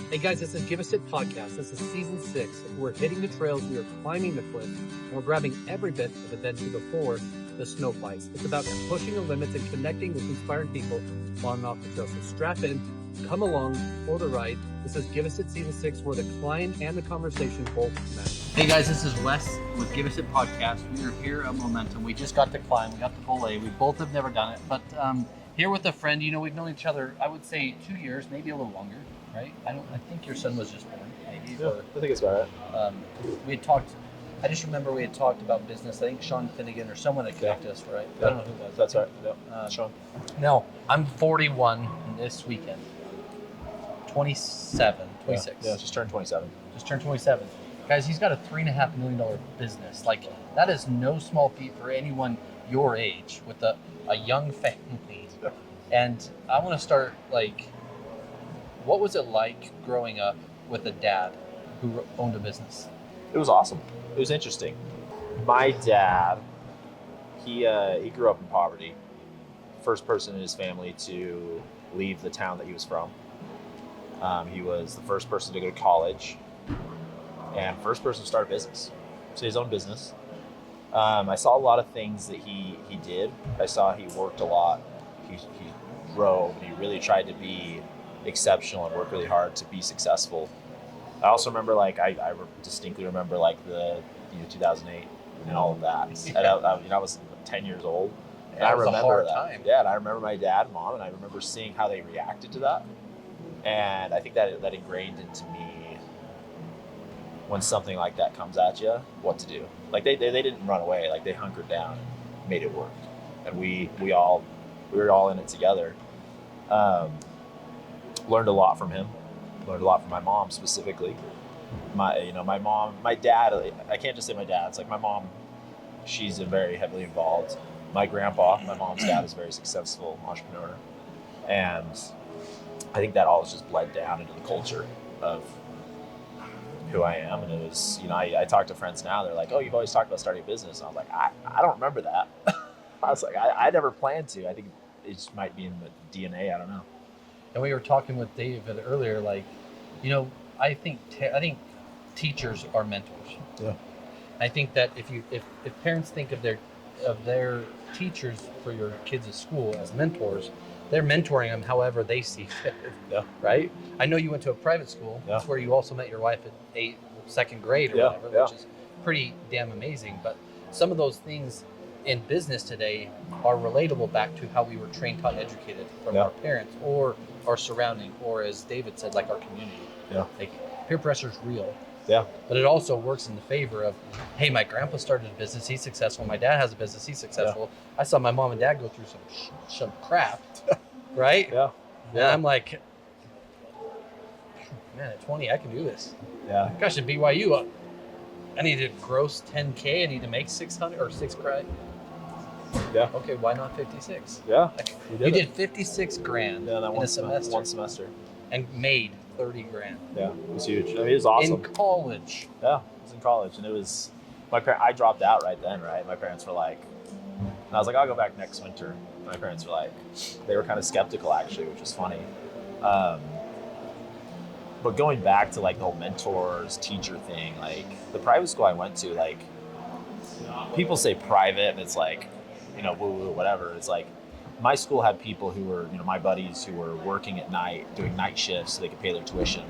Hey guys, this is Give Us It Podcast. This is season 6. We're hitting the trails, we are climbing the cliffs, and we're grabbing every bit of adventure before the snow flies. It's about pushing the limits and connecting with inspiring people on and off the trail. So strap in, come along for the ride. This is Give Us It season 6, where the climb and the conversation both matter. Hey guys, this is Wes with Give Us It Podcast. We are here at Momentum. We just got to climb, we got the belay. We both have never done it, but here with a friend. You know, we've known each other, I would say 2 years, maybe a little longer. Right? I think your son was just born, maybe. Yeah, I think it's about right. We had talked, I just remember we had talked about business. I think Sean Finnegan or someone had connected us, right? Yeah. I don't know who it was. That's right. Yeah. Sean. No, I'm 41 this weekend. 26. Yeah, just turned 27. Just turned 27. Guys, he's got a $3.5 million business. Like, that is no small feat for anyone your age with a young family. And I want to start, like, what was it like growing up with a dad who owned a business? It was awesome. It was interesting. My dad, he grew up in poverty. First person in his family to leave the town that he was from. He was the first person to go to college and first person to start a business. So his own business. I saw a lot of things that he did. I saw he worked a lot. He drove and he really tried to be exceptional and work really hard to be successful. I also remember, like, I distinctly remember, like, the 2008 and all of that. Yeah. And I was 10 years old. And I remember that. Time. Yeah, and I remember my dad and mom, and I remember seeing how they reacted to that. And I think that ingrained into me, when something like that comes at you, what to do. Like, they didn't run away. Like, they hunkered down and made it work. And we were all in it together. Learned a lot from him. Learned a lot from my mom specifically. My dad. I can't just say my dad. It's like my mom. She's very heavily involved. My grandpa, my mom's dad, is a very successful entrepreneur, and I think that all has just bled down into the culture of who I am. And it was, I talk to friends now. They're like, "Oh, you've always talked about starting a business." And I was like, I don't remember that. I was like, I never planned to. I think it just might be in the DNA. I don't know. And we were talking with David earlier, like, I think teachers are mentors. Yeah. I think that if parents think of their teachers for your kids at school as mentors, they're mentoring them however they see fit. Yeah. Right? I know you went to a private school. Yeah. Where you also met your wife at second grade or whatever, which is pretty damn amazing. But some of those things in business today are relatable back to how we were trained, taught, educated from our parents or our surrounding, or as David said, like our community. Yeah. Like, peer pressure is real. Yeah. But it also works in the favor of, hey, my grandpa started a business, he's successful. My dad has a business, he's successful. Yeah. I saw my mom and dad go through some crap, right? Yeah. And I'm like, man, at 20, I can do this. Yeah. Gosh, at BYU, I need to gross 10K. I need to make 600 or 6 grand. Yeah. Okay, why not 56? Yeah. You did 56 grand in a semester. One semester. And made 30 grand. Yeah, it was huge. I mean, it was awesome. In college. Yeah, it was in college. And it was, I dropped out right then, right? My parents were like, and I was like, I'll go back next winter. My parents were like, they were kind of skeptical actually, which was funny. But going back to, like, the whole mentors, teacher thing, like, the private school I went to, like, people say private and it's like, woo-woo, whatever. It's like, my school had people who were, my buddies who were working at night, doing night shifts so they could pay their tuition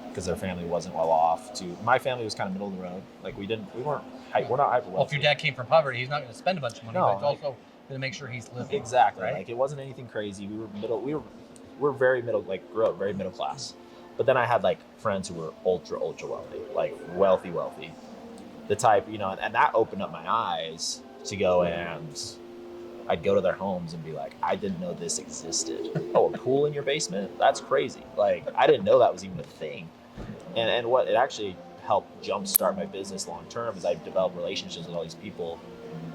because their family wasn't well off. My family was kind of middle of the road. Like, we're not hyper wealthy. Well, if your dad came from poverty, he's not going to spend a bunch of money, but he's also going to make sure he's living. Exactly. Right? Like, it wasn't anything crazy. We were very middle, like, grew up very middle class. But then I had, like, friends who were ultra wealthy, like wealthy. The type, and that opened up my eyes to go, and I'd go to their homes and be like, I didn't know this existed. Oh, a pool in your basement? That's crazy. Like, I didn't know that was even a thing. And what it actually helped jumpstart my business long term is I developed relationships with all these people.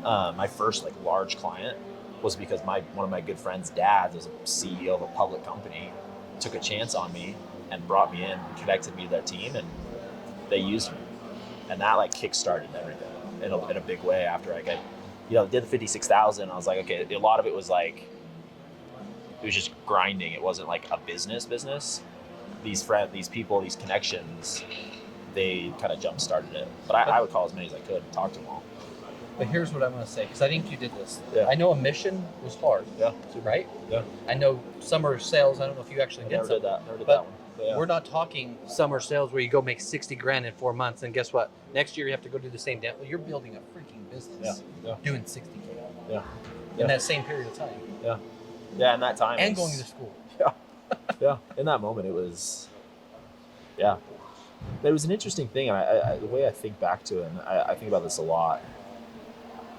My first, like, large client was because one of my good friends' dads was a CEO of a public company, took a chance on me and brought me in, connected me to their team, and they used me. And that, like, kickstarted everything in a big way after I did the 56,000. I was like, okay, a lot of it was like, it was just grinding. It wasn't like a business. these people, these connections, they kind of jump started it. But I would call as many as I could and talk to them all. But here's what I'm going to say, because I think you did this. Yeah. I know a mission was hard. Yeah. Right? Yeah. I know summer sales. I don't know if you actually did Never did that. Never did But that one. But yeah. we're not talking summer sales where you go make 60 grand in 4 months, and guess what? Next year you have to go do the same. Well, you're building a freaking business. Yeah. Doing 60K. Yeah. In that same period of time. Yeah. Yeah. In that time. And going to school. Yeah. Yeah. In that moment, it was. Yeah. It was an interesting thing, and the way I think back to it, and I think about this a lot.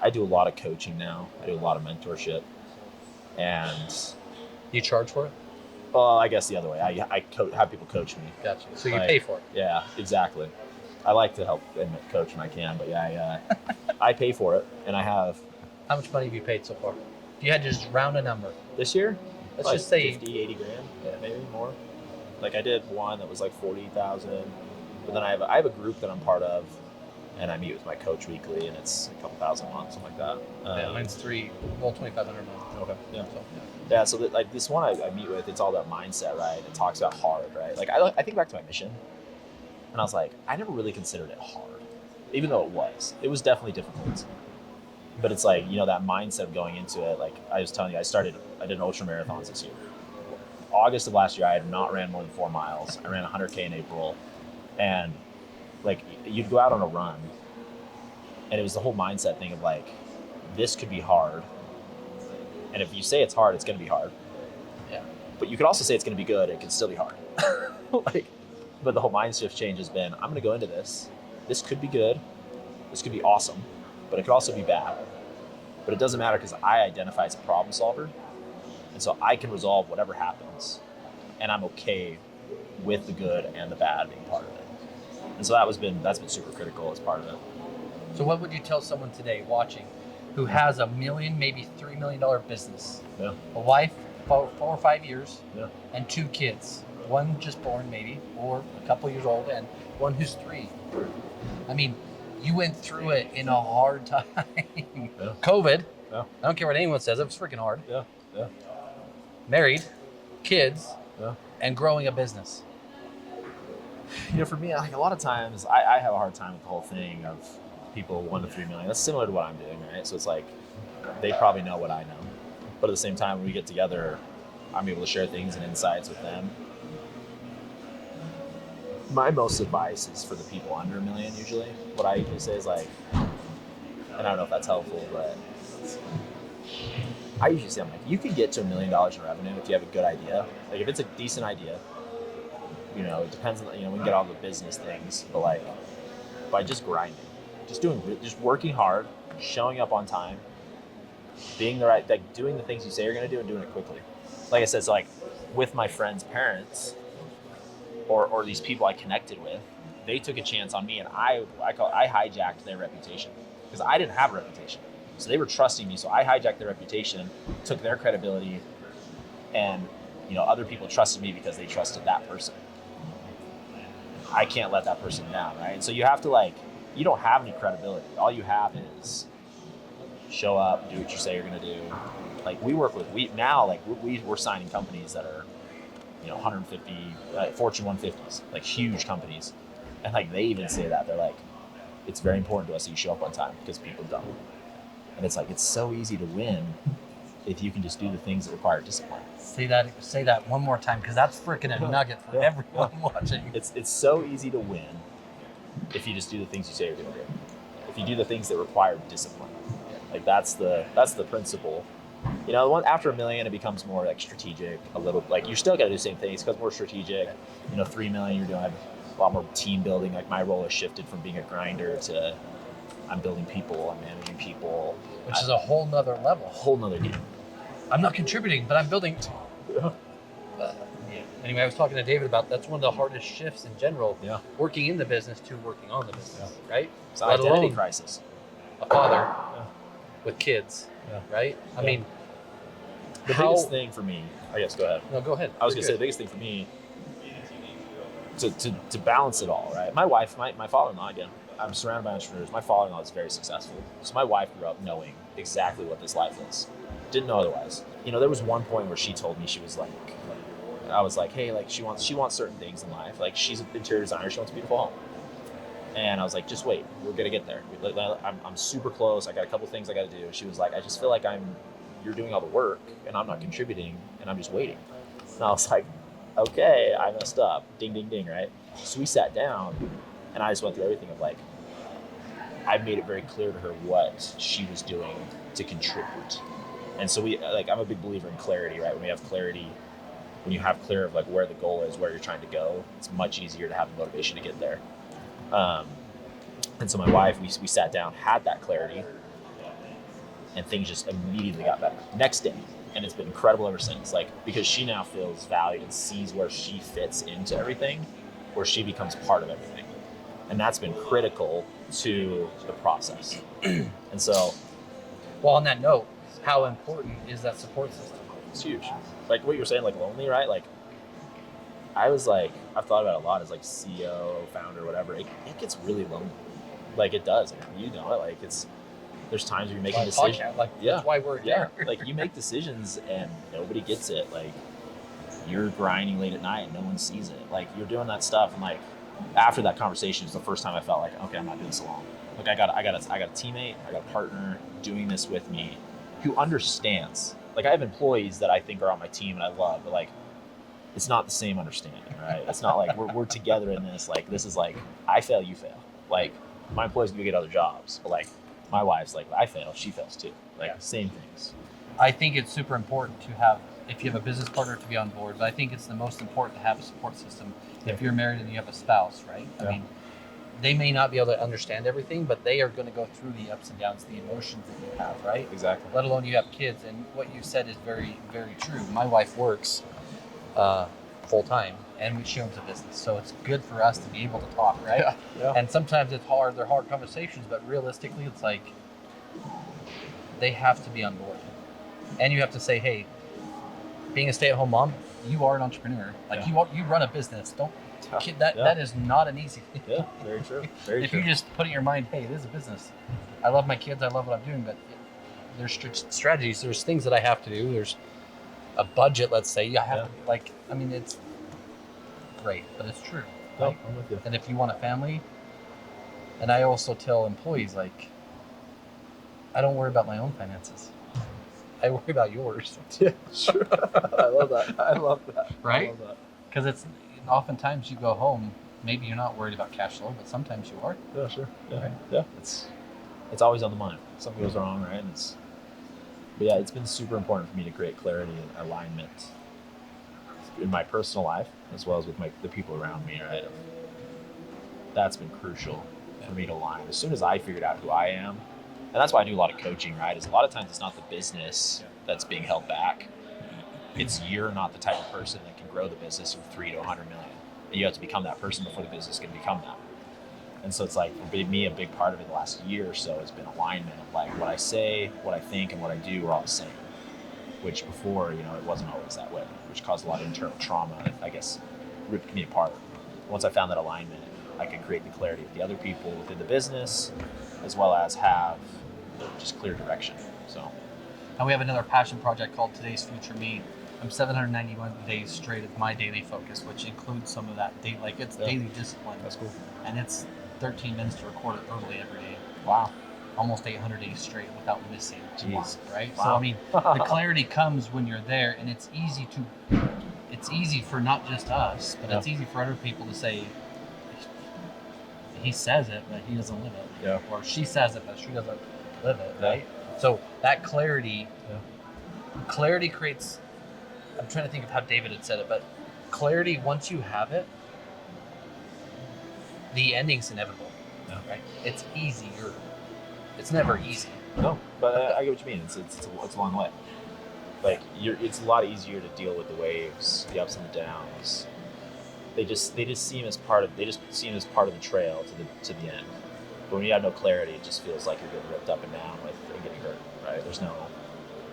I do a lot of coaching now. I do a lot of mentorship, and you charge for it? Well, I guess the other way. I have people coach me. Gotcha. So you pay for it? Yeah, exactly. I like to help and coach when I can, but yeah, I pay for it, and I have. How much money have you paid so far? If you had to just round a number this year, let's just say 50, 80 grand, yeah, maybe more. Like I did one that was like 40,000, but then I have a group that I'm part of. And I meet with my coach weekly, and it's a couple thousand a month, something like that. Yeah, mine's 2,500 a month. Okay. Yeah. So like this one I meet with, it's all about mindset, right? It talks about hard, right? Like I think back to my mission, and I was like, I never really considered it hard, even though it was definitely difficult. But it's like, that mindset of going into it. Like I was telling you, I did an ultra marathons this year. August of last year, I had not ran more than 4 miles. I ran 100K in April, and like you'd go out on a run, and it was the whole mindset thing of like, this could be hard, and if you say it's hard, it's going to be hard. Yeah. But you could also say it's going to be good. It can still be hard. But the whole mind shift change has been, I'm going to go into this. This could be good. This could be awesome, but it could also be bad. But it doesn't matter because I identify as a problem solver, and so I can resolve whatever happens, and I'm okay with the good and the bad being part of it. And so that's been super critical as part of it. So what would you tell someone today watching who has $1 million, maybe $3 million business? Yeah. A wife, 4 or 5 years, yeah, and 2 kids. One just born maybe, or a couple years old, and one who's 3. I mean, you went through it in a hard time. Yeah. COVID. Yeah. I don't care what anyone says, it was freaking hard. Yeah. Yeah. Married, kids, yeah, and growing a business. For me, like a lot of times, I have a hard time with the whole thing of people 1 to 3 million. That's similar to what I'm doing, right? So it's like they probably know what I know, but at the same time, when we get together, I'm able to share things and insights with them. My most advice is for the people under $1 million. Usually, what I usually say is like, and I don't know if that's helpful, but I usually say, I'm like, you can get to $1 million in revenue if you have a good idea. Like if it's a decent idea. It depends on, we can get all the business things, but like by just grinding, just working hard, showing up on time, being doing the things you say you're going to do and doing it quickly. Like I said, so like with my friends' parents or these people I connected with, they took a chance on me, and I hijacked their reputation because I didn't have a reputation. So they were trusting me. So I hijacked their reputation, took their credibility, and other people trusted me because they trusted that person. I can't let that person down, right? And so you have to you don't have any credibility. All you have is show up, do what you say you're gonna do. Like we're signing companies that are, 150 Fortune 150s, like huge companies, and they even say that they're like, it's very important to us that you show up on time because people don't. And it's like it's so easy to win if you can just do the things that require discipline. Say that one more time, because that's freaking a nugget for everyone watching. It's so easy to win if you just do the things you say you're going to do. If you do the things that require discipline, that's the principle. After $1 million, it becomes more strategic. A little you're still got to do the same things, because more strategic. 3 million, you're doing a lot more team building. Like my role has shifted from being a grinder to I'm building people, I'm managing people, which is a whole nother level. A whole nother game. I'm not contributing, but I'm building. Yeah. Anyway, I was talking to David about that's one of the hardest shifts in general. Yeah. Working in the business to working on the business, right? It's an identity crisis. A father with kids, right? I mean, the biggest thing for me, I guess, go ahead. No, go ahead. I was going to say the biggest thing for me to balance it all, right? My wife, my father-in-law, again, I'm surrounded by entrepreneurs. My father-in-law is very successful. So my wife grew up knowing exactly what this life is. Didn't know otherwise. There was one point where she told me, she was like, I was like, hey, like she wants certain things in life. Like she's an interior designer, she wants a beautiful home. And I was like, just wait, we're gonna get there. I'm super close. I got a couple things I got to do. She was like, I just feel like you're doing all the work and I'm not contributing and I'm just waiting. And I was like, okay, I messed up. Ding, ding, ding, right? So we sat down and I just went through everything of like, I made it very clear to her what she was doing to contribute. And so I'm a big believer in clarity, right? When you have clear of like where the goal is, where you're trying to go, it's much easier to have the motivation to get there. And so my wife, we sat down, had that clarity, and things just immediately got better. Next day, and it's been incredible ever since. Like, because she now feels valued and sees where she fits into everything, where she becomes part of everything. And that's been critical to the process. And so, well, on that note, how important is that support system? It's huge. Like what you were saying, like lonely, right? Like I've thought about it a lot as like CEO, founder, whatever. It gets really lonely. Like it does. Like, you know it. Like there's times where you're making decisions. That's why we're here. Like you make decisions and nobody gets it. Like you're grinding late at night and no one sees it. Like you're doing that stuff and like after that conversation is the first time I felt like, okay, I'm not doing this alone. Like I got a teammate, I got a partner doing this with me who understands. Like I have employees that I think are on my team and I love, but like it's not the same understanding, right? It's not like we're together in this. Like this is like I fail, you fail. Like my employees go get other jobs, but like my wife's like I fail, she fails too. Like same things. I think it's super important to have, if you have a business partner, to be on board, but I think it's the most important to have a support system. If you're married and you have a spouse, right? I mean, they may not be able to understand everything, but they are going to go through the ups and downs, the emotions that you have, right? Exactly. Let alone you have kids. And what you said is very, very true. My wife works full time and she owns a business. So it's good for us to be able to talk, right? Yeah. And sometimes it's hard. They're hard conversations, but realistically, it's like they have to be on board. And you have to say, hey, being a stay-at-home mom, you are an entrepreneur. Like you run a business. That is not an easy thing. Yeah, very true. If you just put in your mind, hey, this is a business. I love my kids. I love what I'm doing, but there's strategies. There's things that I have to do. There's a budget, let's say. I have to it's great, but it's true. Right? I'm with you. And if you want a family, and I also tell employees, like, I don't worry about my own finances. I worry about yours. Yeah, sure. I love that. Right? Because it's oftentimes you go home, maybe you're not worried about cash flow, but sometimes you are. Yeah, sure. Yeah, right? Yeah. It's always on the mind. Something goes wrong, right? But yeah, it's been super important for me to create clarity and alignment in my personal life as well as with the people around me, right? That's been crucial for me to align. As soon as I figured out who I am, and that's why I do a lot of coaching, right? Is a lot of times it's not the business that's being held back. It's you're not the type of person that can grow the business from 3 to 100 million. And you have to become that person before the business can become that. And so it's like, for me, a big part of it the last year or so has been alignment of like what I say, what I think, and what I do are all the same. Which before, it wasn't always that way, which caused a lot of internal trauma that I guess ripped me apart. Once I found that alignment, I could create the clarity with the other people within the business, as well as have just clear direction. So, and we have another passion project called Today's Future Me. I'm 791 days straight of my daily focus, which includes some of that it's daily discipline. That's cool. And it's 13 minutes to record it early every day. Wow. Almost 800 days straight without missing. Jeez. Right? Wow. So the clarity comes when you're there, and it's easy for not just us, but it's easy for other people to say, he says it, but he doesn't live it. Yeah. Or she says it, but she doesn't live it, right? So that clarity creates, I'm trying to think of how David had said it, but clarity, once you have it, the ending's inevitable, right? It's easier. It's never easy. No, but I get what you mean. It's a long way. Like it's a lot easier to deal with the waves, the ups and the downs. They just seem as part of the trail to the end. But when you have no clarity, it just feels like you're getting ripped up and down and getting hurt. Right?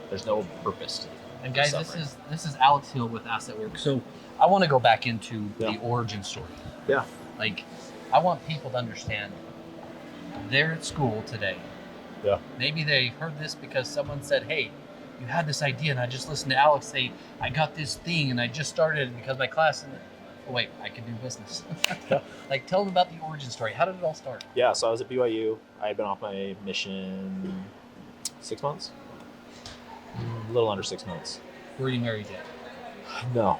There's no purpose to it. And guys, this is Alex Hill with Assetworx. So I want to go back into the origin story. Yeah. Like, I want people to understand they're at school today. Yeah. Maybe they heard this because someone said, hey, you had this idea, and I just listened to Alex say, I got this thing, and I just started because my class. Oh wait, I can do business. Like, tell them about the origin story. How did it all start? Yeah, so I was at BYU. I had been off my mission 6 months, a little under 6 months. Were you married yet? No,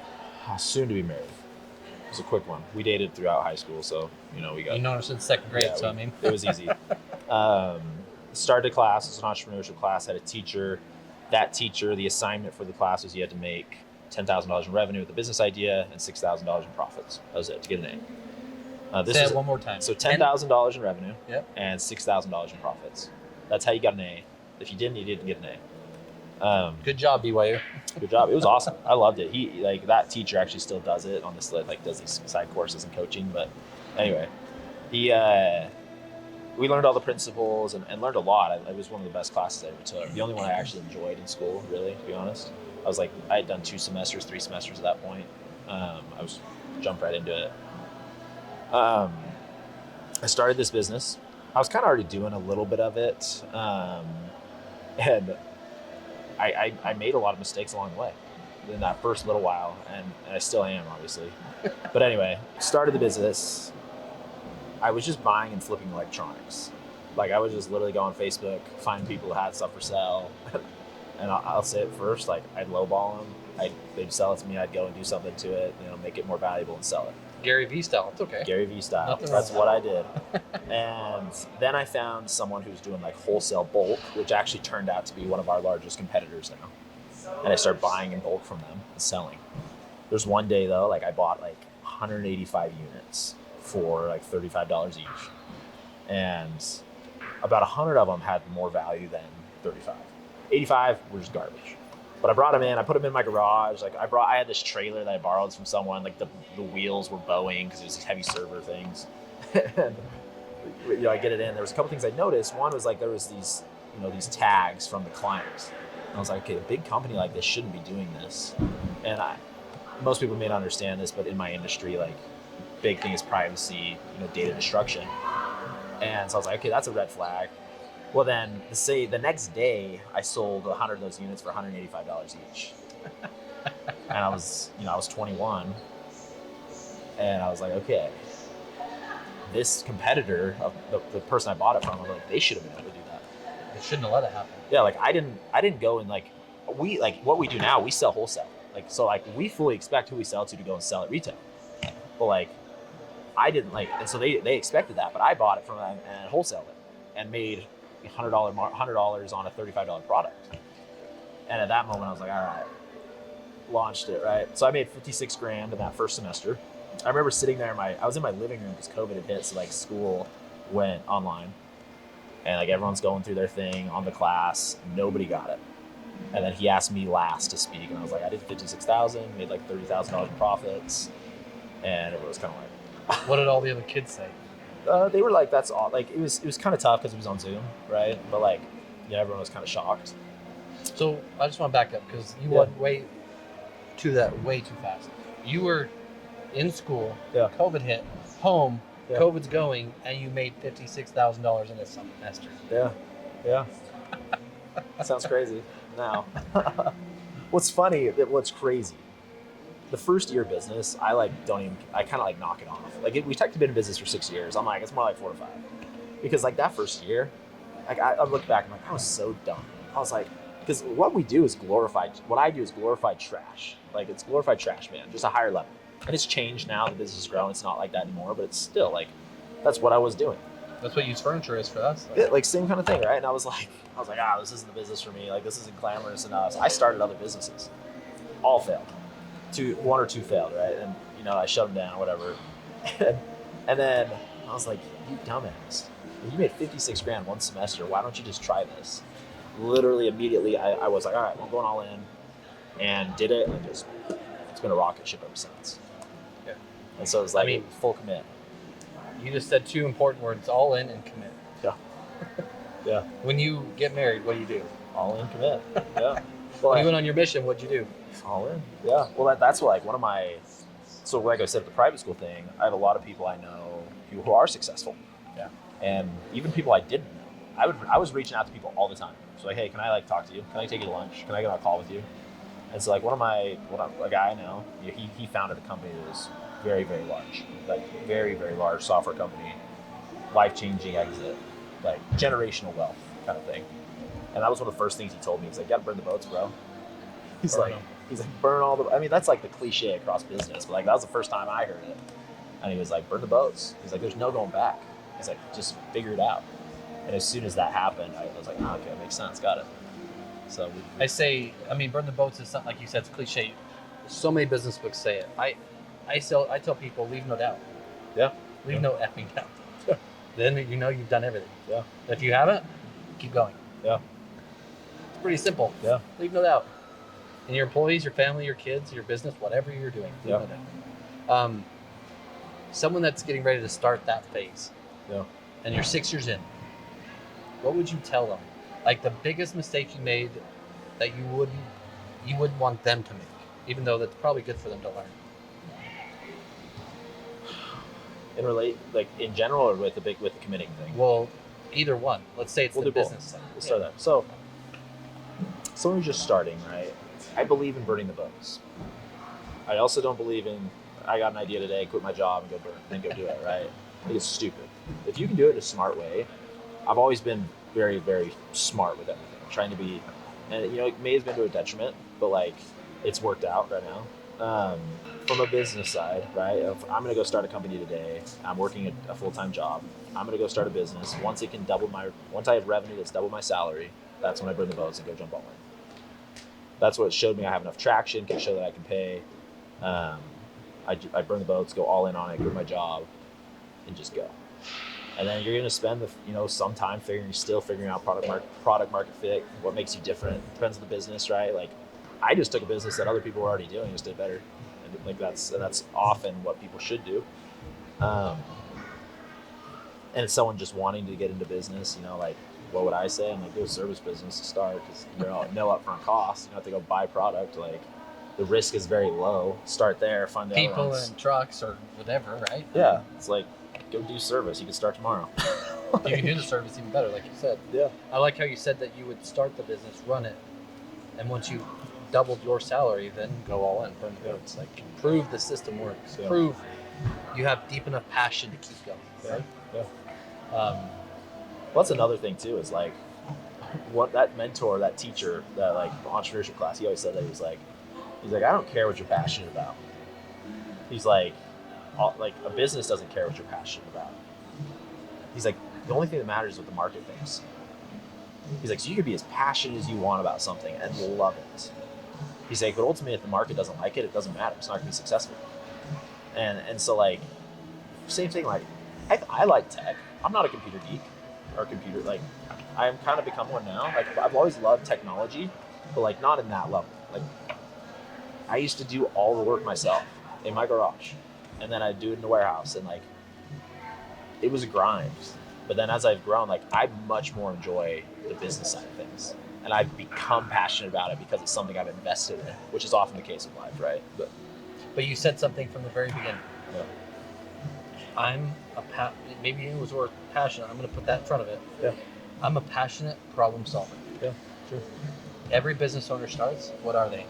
soon to be married. It was a quick one. We dated throughout high school, so we got. You know, since second grade, so I mean, it was easy. Started a class. It was an entrepreneurship class. Had a teacher. That teacher, the assignment for the class was you had to make $10,000 in revenue with a business idea and $6,000 in profits. That was it to get an A. Say it one more time. So $10,000 in revenue, yep, and $6,000 in profits. That's how you got an A. If you didn't get an A. Good job, BYU. Good job. It was awesome. I loved it. He that teacher actually still does it on this, like does these side courses and coaching. But anyway, we learned all the principles and learned a lot. It was one of the best classes I ever took. The only one I actually enjoyed in school, really, to be honest. I had done 3 semesters at that point. I was jumped right into it. I started this business. I was kind of already doing a little bit of it. And I made a lot of mistakes along the way in that first little while, and I still am, obviously. But anyway, started the business. I was just buying and flipping electronics. Like, I would just literally go on Facebook, find people who had stuff for sale, and I'll say it first, like, I'd lowball them. They'd sell it to me, I'd go and do something to it, make it more valuable and sell it. Gary V style, it's okay. Gary V style, that's what I did. And then I found someone who's doing like wholesale bulk, which actually turned out to be one of our largest competitors now. And I started buying in bulk from them and selling. There's one day though, like I bought like 185 units for like $35 each. And about 100 of them had more value than 35. 85 were just garbage. But I brought them in. I put them in my garage. Like I had this trailer that I borrowed from someone. Like the wheels were bowing because it was these heavy server things. And I get it in. There was a couple things I noticed. One was like there was these tags from the clients. And I was like, okay, a big company like this shouldn't be doing this. And most people may not understand this, but in my industry, like big thing is privacy, data destruction. And so I was like, okay, that's a red flag. Well, then, the next day, I sold 100 of those units for $185 each. And I was 21, and I was like, okay, this competitor, the person I bought it from, I was like, they should have been able to do that. They shouldn't have let it happen. Yeah, like I didn't go and what we do now, we sell wholesale. We fully expect who we sell to go and sell at retail. But I didn't and so they expected that, but I bought it from and wholesaled it and made $100 on a $35 product. And at that moment I was like, all right, launched it, right? So I made 56 grand in that first semester. I remember sitting there I was in my living room because COVID had hit, so school went online and everyone's going through their thing on the class. Nobody got it. And then he asked me last to speak, and I was like, I did 56,000, made $30,000 in profits. And it was kind of what did all the other kids say? They were like, that's all. It was kind of tough because it was on Zoom, right? But everyone was kind of shocked. So I just want to back up because you went way too fast. You were in school, COVID hit, home, COVID's going, and you made $56,000 in a semester. Yeah. Sounds crazy now. What's funny, what's crazy, the first year of business, I kind of knock it off. We technically been in business for 6 years. I'm like, it's more like 4 to 5. Because that first year, I look back, I'm like, I was so dumb. I was like, because what I do is glorified trash. It's glorified trash, man, just a higher level. And it's changed now, the business has grown, it's not like that anymore, but it's still that's what I was doing. That's what used furniture is for us. Yeah, same kind of thing, right? And I was like, this isn't the business for me. This isn't glamorous enough. I started other businesses. All failed. 1 or 2 failed, right? And I shut them down, whatever. And then I was like, you dumbass. You made 56 grand one semester. Why don't you just try this? Literally immediately, I was like, all right, I'm going all in, and did it, and it's been a rocket ship ever since. Yeah. And so it was full commit. You just said 2 important words: all in and commit. Yeah. Yeah. When you get married, what do you do? All in, commit. Yeah. When you went on your mission, what'd you do? All in. Yeah. Well, that's one of my. So like I said, the private school thing, I have a lot of people I know who are successful. Yeah. And even people I didn't know. I was reaching out to people all the time. So like, hey, can I like talk to you? Can I take you to lunch? Can I get on a call with you? And so like a guy I know, he founded a company that was very, very large, like very, very large software company, life-changing exit, like generational wealth kind of thing. And that was one of the first things he told me. He's like, you gotta burn the boats, bro. He's like, burn all the, I mean, that's like the cliche across business, but like that was the first time I heard it. And he was like, burn the boats. He's like, there's no going back. He's like, just figure it out. And as soon as that happened, I was like, oh, okay, makes sense, got it. So I say, I mean, burn the boats is something, like you said, it's cliche. So many business books say it. I tell people, leave no doubt. Yeah. Leave no effing doubt. Then you know you've done everything. Yeah. If you haven't, keep going. Yeah. It's pretty simple. Yeah. Leave no doubt. In your employees, your family, your kids, your business, whatever you're doing, leave no doubt. Someone that's getting ready to start that phase, and you're 6 years in, what would you tell them? Like the biggest mistake you made that you wouldn't want them to make, even though that's probably good for them to learn. Like in general, or with the committing thing? Well, either one. Let's say it's the business side. Let's start that. So, someone who's just starting, right? I believe in burning the boats. I also don't believe in, I got an idea today, quit my job and go do it, right? I think it's stupid. If you can do it in a smart way, I've always been very, very smart with everything. Trying to be, and it may have been to a detriment, but like it's worked out right now. From a business side, right? If I'm going to go start a company today, I'm working a full-time job. I'm going to go start a business. Once I have revenue that's double my salary, that's when I burn the boats and go jump all in. That's what showed me I have enough traction, can show that I can pay. I burn the boats, go all in on it, quit my job, and just go. And then you're going to spend some time figuring out product market fit, what makes you different. Depends on the business, right? Like I just took a business that other people were already doing, just did better. And like that's often what people should do. And it's someone just wanting to get into business, like what would I say? I'm like, do a service business to start because no upfront costs. You don't have to go buy product. Like the risk is very low. Start there, find the people and trucks or whatever, right? Yeah, it's like go do service. You can start tomorrow. You can do the service even better, like you said. Yeah. I like how you said that you would start the business, run it, and once you doubled your salary, then go all in, burn the boats. Like prove the system works. Yeah. Prove you have deep enough passion to keep going. Right? Yeah. Well, that's another thing too. Is like what that mentor, that teacher, that like entrepreneurship class. He always said that he's like, I don't care what you're passionate about. He's like a business doesn't care what you're passionate about. He's like, the only thing that matters is what the market thinks. He's like, so you can be as passionate as you want about something and love it. He's like, but ultimately, if the market doesn't like it, it doesn't matter. It's not going to be successful. And so like, same thing. Like, I like tech. I'm not a computer geek or computer like. I'm kind of become one now. Like, I've always loved technology, but like not in that level. Like, I used to do all the work myself in my garage, and then I'd do it in the warehouse, and like, it was a grind. But then as I've grown, like I much more enjoy the business side of things. And I've become passionate about it because it's something I've invested in, which is often the case in life, right? But you said something from the very beginning. Yeah. Maybe it was the word passionate. I'm going to put that in front of it. Yeah. I'm a passionate problem solver. Yeah, sure. Every business owner starts, what are they?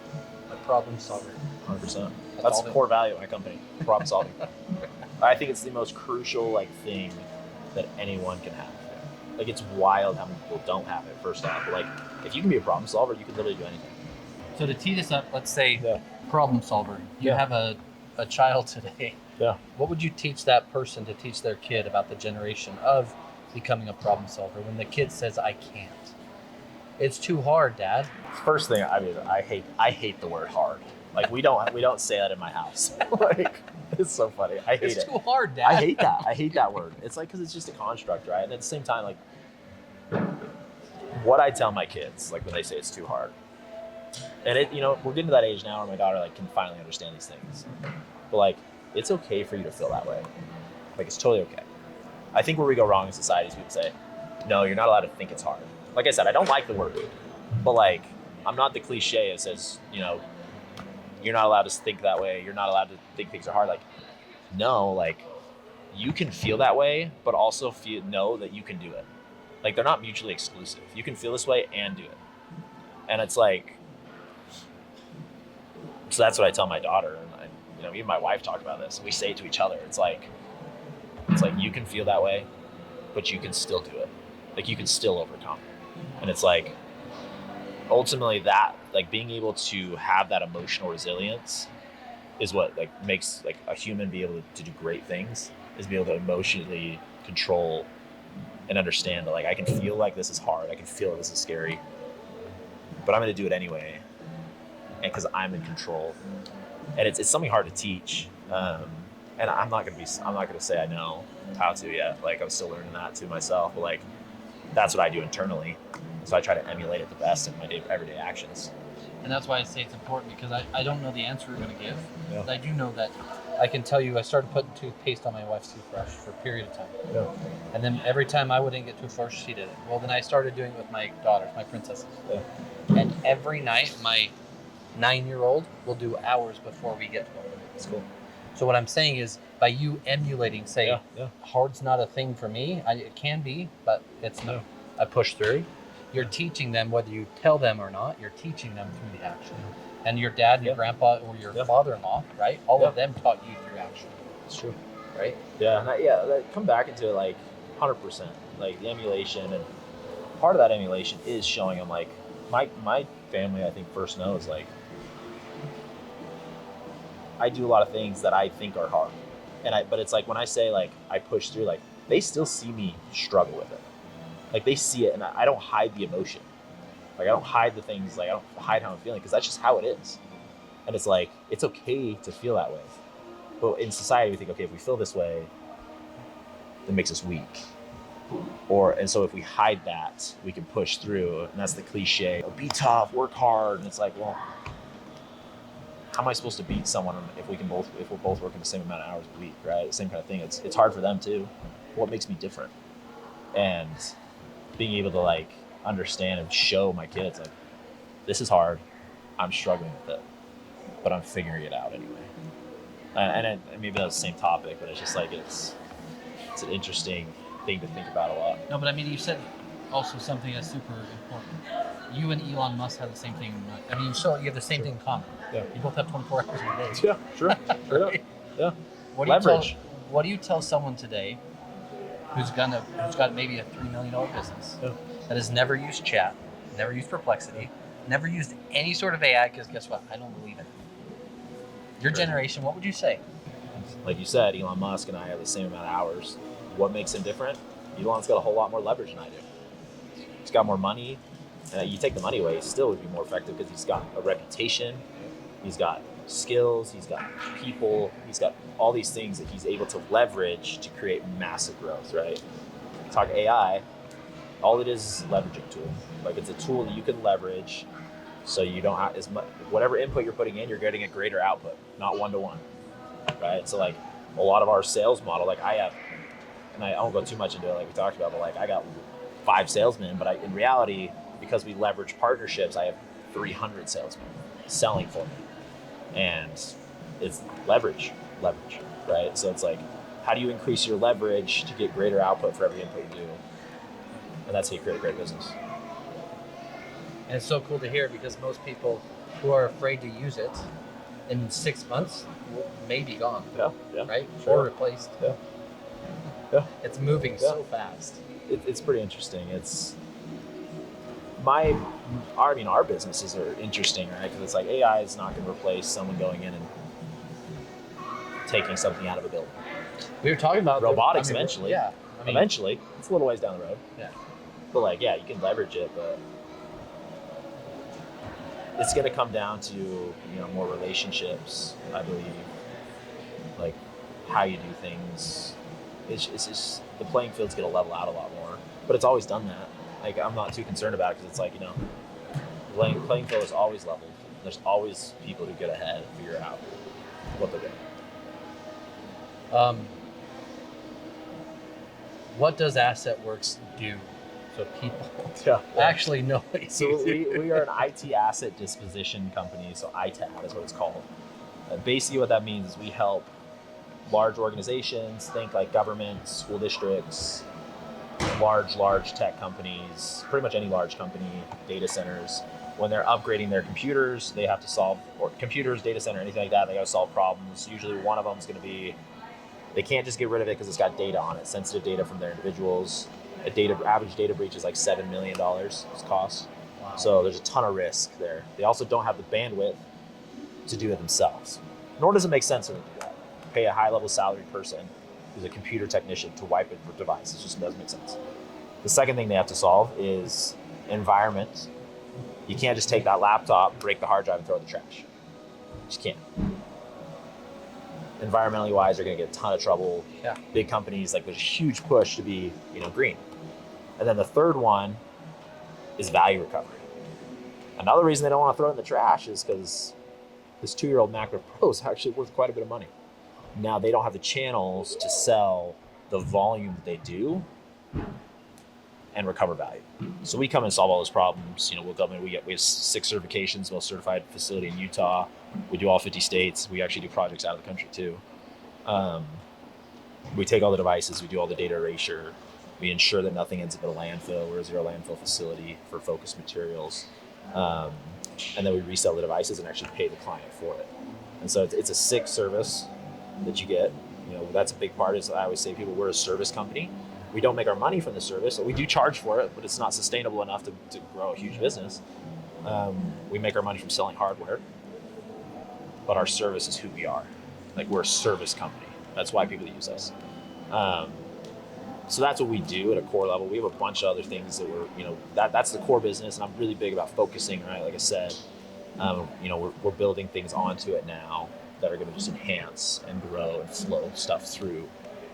A problem solver. 100%. That's the core value of my company, problem solving. I think it's the most crucial thing that anyone can have. Like, it's wild how many people don't have it, first off. But like, if you can be a problem solver, you can literally do anything. So to tee this up, let's say problem solver. You have a child today. Yeah. What would you teach that person to teach their kid about the generation of becoming a problem solver when the kid says, I can't? It's too hard, Dad. First thing, I mean, I hate the word hard. Like, we don't say that in my house. Like, it's so funny. I hate it. It's too hard, Dad. I hate that. I hate that word. It's like, because it's just a construct, right? And at the same time, like, what I tell my kids, like when they say it's too hard, and we're getting to that age now where my daughter can finally understand these things. But like, it's okay for you to feel that way. Like, it's totally okay. I think where we go wrong in society is people say, no, you're not allowed to think it's hard. Like I said, I don't like the word, but like, I'm not the cliche that says, you're not allowed to think that way. You're not allowed to think things are hard. Like, no, like, you can feel that way, but also know that you can do it. Like they're not mutually exclusive. You can feel this way and do it. And it's like, so that's what I tell my daughter, and even my wife talked about this. We say it to each other. It's like you can feel that way, but you can still do it. Like you can still overcome. And it's like, ultimately that, like being able to have that emotional resilience is what like makes like a human be able to do great things, is be able to emotionally control and understand that like I can feel like this is hard, I can feel this is scary, but I'm going to do it anyway, and because I'm in control. And it's something hard to teach, and I'm not going to say I know how to yet. Like I'm still learning that to myself, but like that's what I do internally, so I try to emulate it the best in my everyday actions. And that's why I say it's important, because I don't know the answer you're going to give. Yeah. But I do know that I can tell you I started putting toothpaste on my wife's toothbrush for a period of time. Yeah. And then every time I wouldn't get toothbrush, she did it. Well, then I started doing it with my daughters, my princesses. Yeah. And every night, my 9-year-old will do hours before we get to bed. That's cool. So what I'm saying is, by you emulating, say, Yeah. hard's not a thing for me. It can be, but it's not. I push through. You're teaching them, whether you tell them or not, you're teaching them through the action. And your dad and your grandpa or your father-in-law, right? All of them taught you through action. It's true. Right? Yeah. And come back into it like 100%. Like the emulation, and part of that emulation is showing them like my family, I think, first knows like I do a lot of things that I think are hard. But it's like when I say like I push through, like they still see me struggle with it. Like they see it, and I don't hide the emotion. Like I don't hide the things, like I don't hide how I'm feeling, because that's just how it is. And it's like, it's okay to feel that way. But in society, we think, okay, if we feel this way, that makes us weak. And so if we hide that, we can push through. And that's the cliche, be tough, work hard. And it's like, well, how am I supposed to beat someone if we're both working the same amount of hours a week, right? The same kind of thing. It's hard for them too. What makes me different? And being able to like understand and show my kids like, this is hard, I'm struggling with it, but I'm figuring it out anyway. And maybe that's the same topic, but it's just like it's an interesting thing to think about a lot. No, but I mean, you said also something that's super important. You and Elon Musk have the same thing. I mean, you have the same thing in common. Yeah. You both have 24 hours in a day. Yeah, sure. Right? Yeah. Leverage. What do you tell someone today who's got maybe a $3 million business that has never used chat, never used Perplexity, never used any sort of AI? Because guess what? I don't believe in it. Your generation, what would you say? Like you said, Elon Musk and I have the same amount of hours. What makes him different? Elon's got a whole lot more leverage than I do. He's got more money. You take the money away, he still would be more effective because he's got a reputation, he's got skills, he's got people, he's got all these things that he's able to leverage to create massive growth, right? Talk AI, all it is a leveraging tool. Like it's a tool that you can leverage so you don't have as much, whatever input you're putting in, you're getting a greater output, not one-to-one, right? So like a lot of our sales model, like I have, and I won't go too much into it like we talked about, but like I got 5 salesmen, but in reality, because we leverage partnerships, I have 300 salesmen selling for me. And it's leverage, right? So it's like, how do you increase your leverage to get greater output for every input you do? And that's how you create a great business. And it's so cool to hear, because most people who are afraid to use it in 6 months may be gone. Yeah. Right? Sure. Or replaced. Yeah. It's moving so fast. It's pretty interesting. Our businesses are interesting, right? Because it's like AI is not going to replace someone going in and taking something out of a building. We were talking about robotics eventually. Yeah. Eventually. It's a little ways down the road. Yeah. But like, yeah, you can leverage it, but it's going to come down to, more relationships, I believe. Like how you do things. It's just, the playing field's going to level out a lot more. But it's always done that. Like, I'm not too concerned about it, because it's like, the playing field is always leveled. There's always people who get ahead and figure out what they're doing. What does Assetworx do so people actually know what you So we are an IT asset disposition company, so ITAD is what it's called. Basically what that means is we help large organizations, think like governments, school districts, large tech companies, pretty much any large company, data centers, when they're upgrading their computers, they have to solve, or computers, data center, anything like that, they got to solve problems. Usually one of them is going to be, they can't just get rid of it because it's got data on it, sensitive data from their individuals. Average data breach is like $7 million cost. Wow. So there's a ton of risk there. They also don't have the bandwidth to do it themselves. Nor does it make sense to do that. Pay a high-level salaried person who's a computer technician to wipe it for device. It just doesn't make sense. The second thing they have to solve is environment. You can't just take that laptop, break the hard drive, and throw it in the trash. You just can't. Environmentally wise, they're going to get a ton of trouble. Yeah. Big companies, like there's a huge push to be, green. And then the third one is value recovery. Another reason they don't want to throw it in the trash is because this 2-year-old MacBook Pro is actually worth quite a bit of money. Now they don't have the channels to sell the volume that they do and recover value. So we come and solve all those problems. We'll come in, we have 6 certifications, most certified facility in Utah. We do all 50 states. We actually do projects out of the country too. We take all the devices, we do all the data erasure. We ensure that nothing ends up in a landfill. We're a zero landfill facility for focused materials. And then we resell the devices and actually pay the client for it. And so it's a sick service that you get. That's a big part. Is I always say to people, we're a service company. We don't make our money from the service. So we do charge for it, but it's not sustainable enough to grow a huge business. We make our money from selling hardware, but our service is who we are. Like, we're a service company. That's why people use us. So that's what we do at a core level. We have a bunch of other things that that's the core business, and I'm really big about focusing, right? Like I said, we're building things onto it now that are going to just enhance and grow and flow stuff through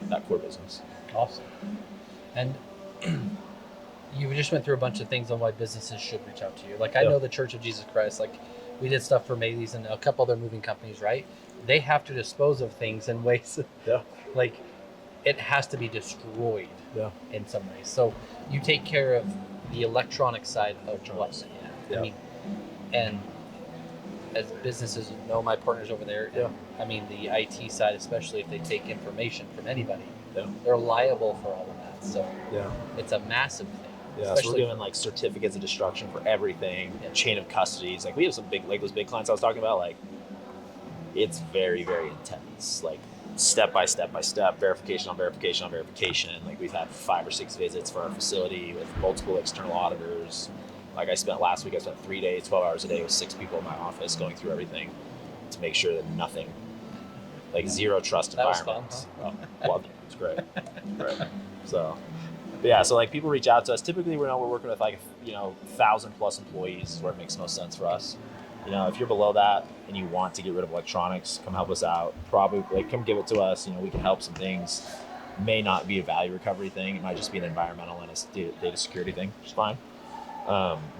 that core business. Awesome. And you just went through a bunch of things on why businesses should reach out to you. Like, I know the Church of Jesus Christ, like we did stuff for Macy's and a couple other moving companies, right? They have to dispose of things in ways like it has to be destroyed in some ways. So you take care of the electronic side of what? I mean, and as businesses know, my partners over there, I mean, the IT side, especially if they take information from anybody, they're liable for all of that. So it's a massive thing. Yeah, so we're doing like certificates of destruction for everything, chain of custodies. Like, we have some big, like those big clients I was talking about, like it's very, very intense. Like, step by step, verification on verification on verification. Like, we've had 5 or 6 visits for our facility with multiple external auditors. Like, last week I spent 3 days, 12 hours a day with 6 people in my office going through everything to make sure that nothing, like zero trust environment. That was fun, huh? Loved it. It was great. So, but yeah, so like people reach out to us. Typically, we're working with like 1,000+ employees, where it makes most sense for us. If you're below that and you want to get rid of electronics, come help us out. Probably come give it to us. We can help some things. May not be a value recovery thing. It might just be an environmental and a data security thing, which is fine.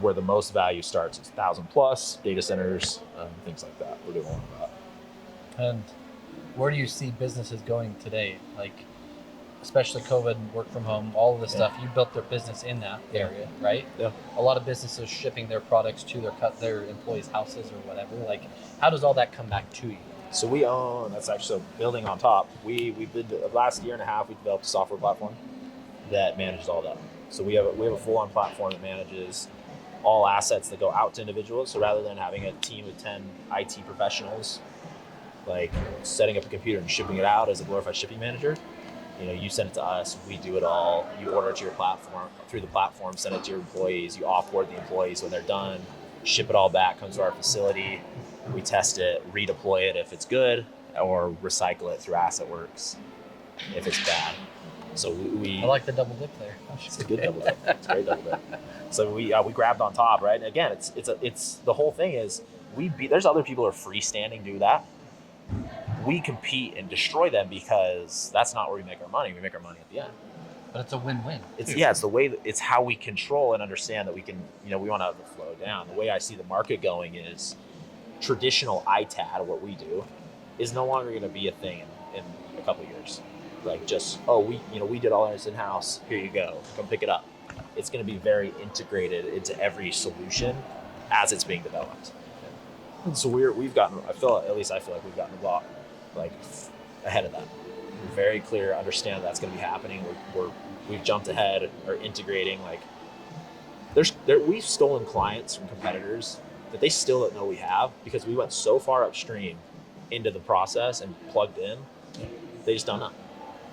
Where the most value starts is 1,000+ data centers, things like that. We're doing all of that. And where do you see businesses going today? Like, especially COVID, work from home, all of this stuff. You built their business in that area, right? Yeah. A lot of businesses shipping their products to their employees' houses or whatever. Like, how does all that come back to you? So we own, that's actually, so building on top, we did the last year and a half, we developed a software platform that manages all that. So we have a full-on platform that manages all assets that go out to individuals. So rather than having a team of 10 IT professionals, like setting up a computer and shipping it out as a glorified shipping manager, you send it to us, we do it all. You order it to your platform, through the platform, send it to your employees, you offboard the employees when they're done, ship it all back, comes to our facility, we test it, redeploy it if it's good, or recycle it through Assetworx if it's bad. So I like the double dip there. It's a good double dip. It's a great double dip. So we grabbed on top, right? And again, it's the whole thing is there's other people who are freestanding do that. We compete and destroy them because that's not where we make our money. We make our money at the end. But it's a win-win. It's the way it's how we control and understand that we can, we want to have the flow down. The way I see the market going is traditional ITAD, what we do, is no longer going to be a thing in a couple of years. Like, just, we did all ours in-house, here you go, come pick it up. It's going to be very integrated into every solution as it's being developed. And so we've gotten, I feel like we've gotten a lot, like, ahead of that. very clear, understand that's going to be happening. We've jumped ahead, or integrating. Like, we've stolen clients from competitors that they still don't know we have, because we went so far upstream into the process and plugged in. They just don't know.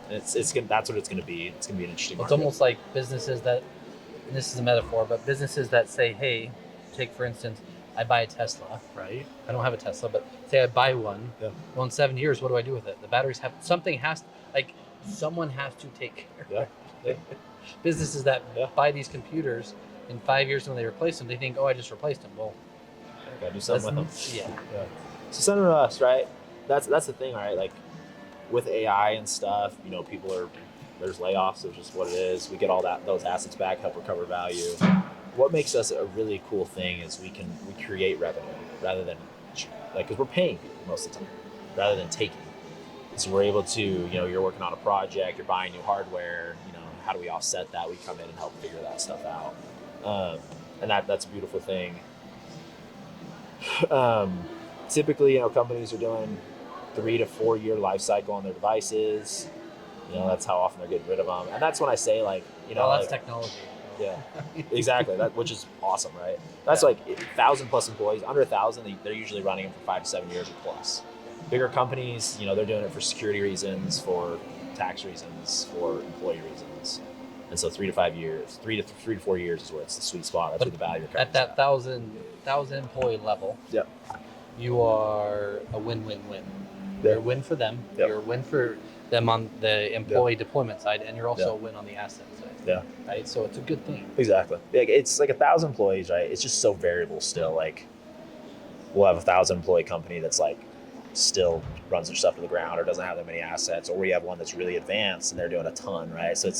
And that's what it's going to be. It's going to be an interesting market. It's almost like businesses that, and this is a metaphor, but businesses that say, hey, take for instance, I buy a Tesla, right? I don't have a Tesla, but say I buy one. Yeah. Well, in 7 years, what do I do with it? The batteries have, someone has to take care of it. Businesses that buy these computers, in 5 years when they replace them, they think, oh, I just replaced them. Well, gotta do something with them. Yeah. So send them to us, right? That's the thing, right? Like, with AI and stuff, there's layoffs. There's just what it is. We get all those assets back, help recover value. What makes us a really cool thing is we create revenue rather than, like, because we're paying people most of the time rather than taking. So we're able to, you're working on a project, you're buying new hardware, how do we offset that? We come in and help figure that stuff out. And that's a beautiful thing. Typically, companies are doing 3 to 4 year life cycle on their devices. That's how often they're getting rid of them. And that's when I say, like, that's technology. Yeah, exactly. Which is awesome, right? That's like 1,000 plus employees. Under 1,000, they're usually running them for 5 to 7 years or plus. Bigger companies, they're doing it for security reasons, for tax reasons, for employee reasons. And so 3 to 4 years is where it's the sweet spot. That's where the value comes. At that 1,000 employee level, you are a win-win-win. You're a win for them. You're a win for them on the employee deployment side, and you're also a win on the asset side. Yeah. Right. So it's a good thing. Exactly. It's like 1,000 employees, right? It's just so variable still. Like, we'll have a 1,000 employee company that's like still runs their stuff to the ground or doesn't have that many assets, or we have one that's really advanced and they're doing a ton, right? So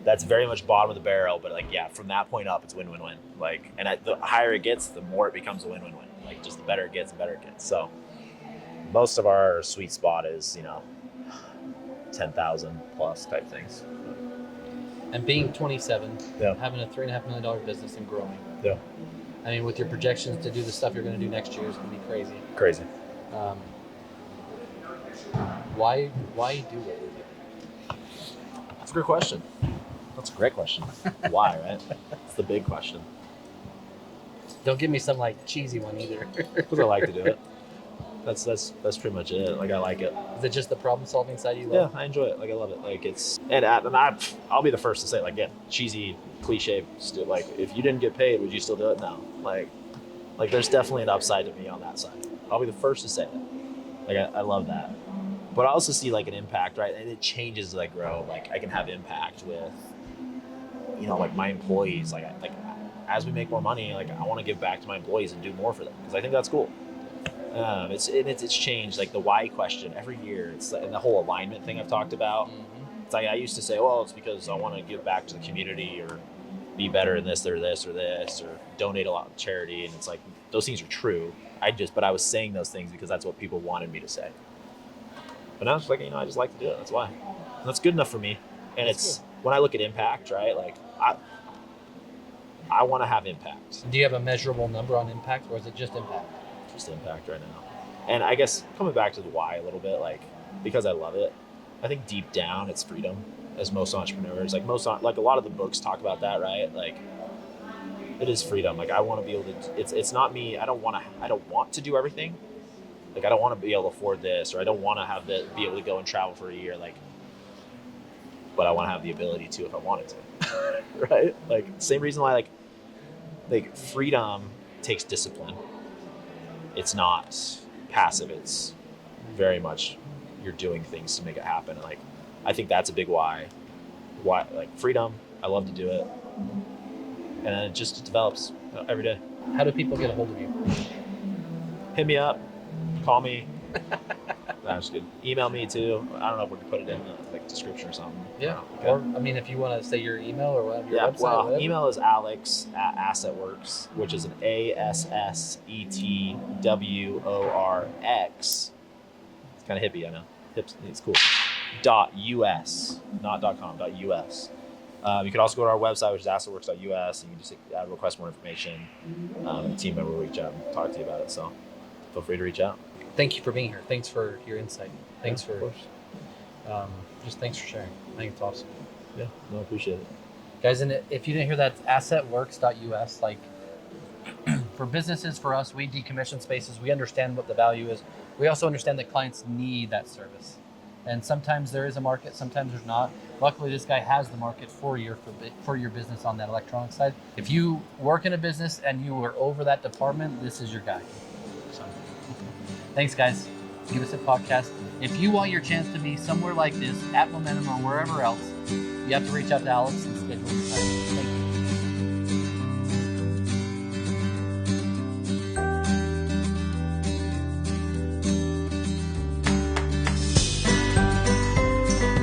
that's very much bottom of the barrel, but from that point up, it's win-win-win. Like, and the higher it gets, the more it becomes a win-win-win. Like, just the better it gets, the better it gets. So most of our sweet spot is 10,000 plus type things. And being 27, having a $3.5 million business and growing. Yeah. I mean, with your projections to do the stuff you're going to do next year is going to be crazy. Crazy. Why do what we do? That's a great question. That's a great question. Why, right? It's the big question. Don't give me some like cheesy one either. Because I like to do it. That's pretty much it. Like, I like it. Is it just the problem solving side you love? Yeah, I enjoy it. Like, I love it. Like, I'll be the first to say, like, cheesy cliche. Still, like, if you didn't get paid, would you still do it? No. Like there's definitely an upside to me on that side. I'll be the first to say it. Like, I love that. But I also see, like, an impact, right? And it changes as I grow. Like, I can have impact with, like, my employees. Like as we make more money, like, I want to give back to my employees and do more for them, because I think that's cool. It's changed, like, the why question every year. It's like, and the whole alignment thing I've talked about. Mm-hmm. It's like, I used to say, well, it's because I want to give back to the community, or be better in this or this or this, or donate a lot to charity. And it's like, those things are true. But I was saying those things because that's what people wanted me to say. But now it's like, I just like to do it. That's why. And that's good enough for me. And that's cool. When I look at impact, right? Like, I want to have impact. Do you have a measurable number on impact, or is it just impact? Just impact right now. And I guess coming back to the why a little bit, like, because I love it, I think deep down it's freedom, as most entrepreneurs, like a lot of the books talk about that, right? Like, it is freedom. Like, I want to be able to, it's not me. I don't want to do everything. Like, I don't want to be able to afford this, or I don't want to be able to go and travel for a year. Like, but I want to have the ability to if I wanted to, right? Like, same reason why, like freedom takes discipline. It's not passive. It's very much you're doing things to make it happen. And, like, I think that's a big why, like, freedom. I love to do it. And then it just develops every day. How do people get a hold of you? Hit me up, call me. That's good. Email me too. I don't know if we can put it in the description or something. Yeah. Okay. Or, I mean, if you want to say your email or whatever, your website. Well, whatever. Email is Alex at Assetworx, which is an ASSETWORX. It's kind of hippie, I know. It's cool. .us, not .com, .us. You can also go to our website, which is assetworx.us, and you can just request more information. A team member will reach out and talk to you about it. So feel free to reach out. Thank you for being here. Thanks for your insight. Thanks for Just thanks for sharing. I think it's awesome. Yeah, no, I appreciate it. Guys, and if you didn't hear that, assetworx.us, like for businesses, for us, we decommission spaces. We understand what the value is. We also understand that clients need that service. And sometimes there is a market, sometimes there's not. Luckily, this guy has the market for your business on that electronic side. If you work in a business and you are over that department, this is your guy. So, thanks, guys. Give us a podcast. If you want your chance to be somewhere like this, at Momentum or wherever else, you have to reach out to Alex and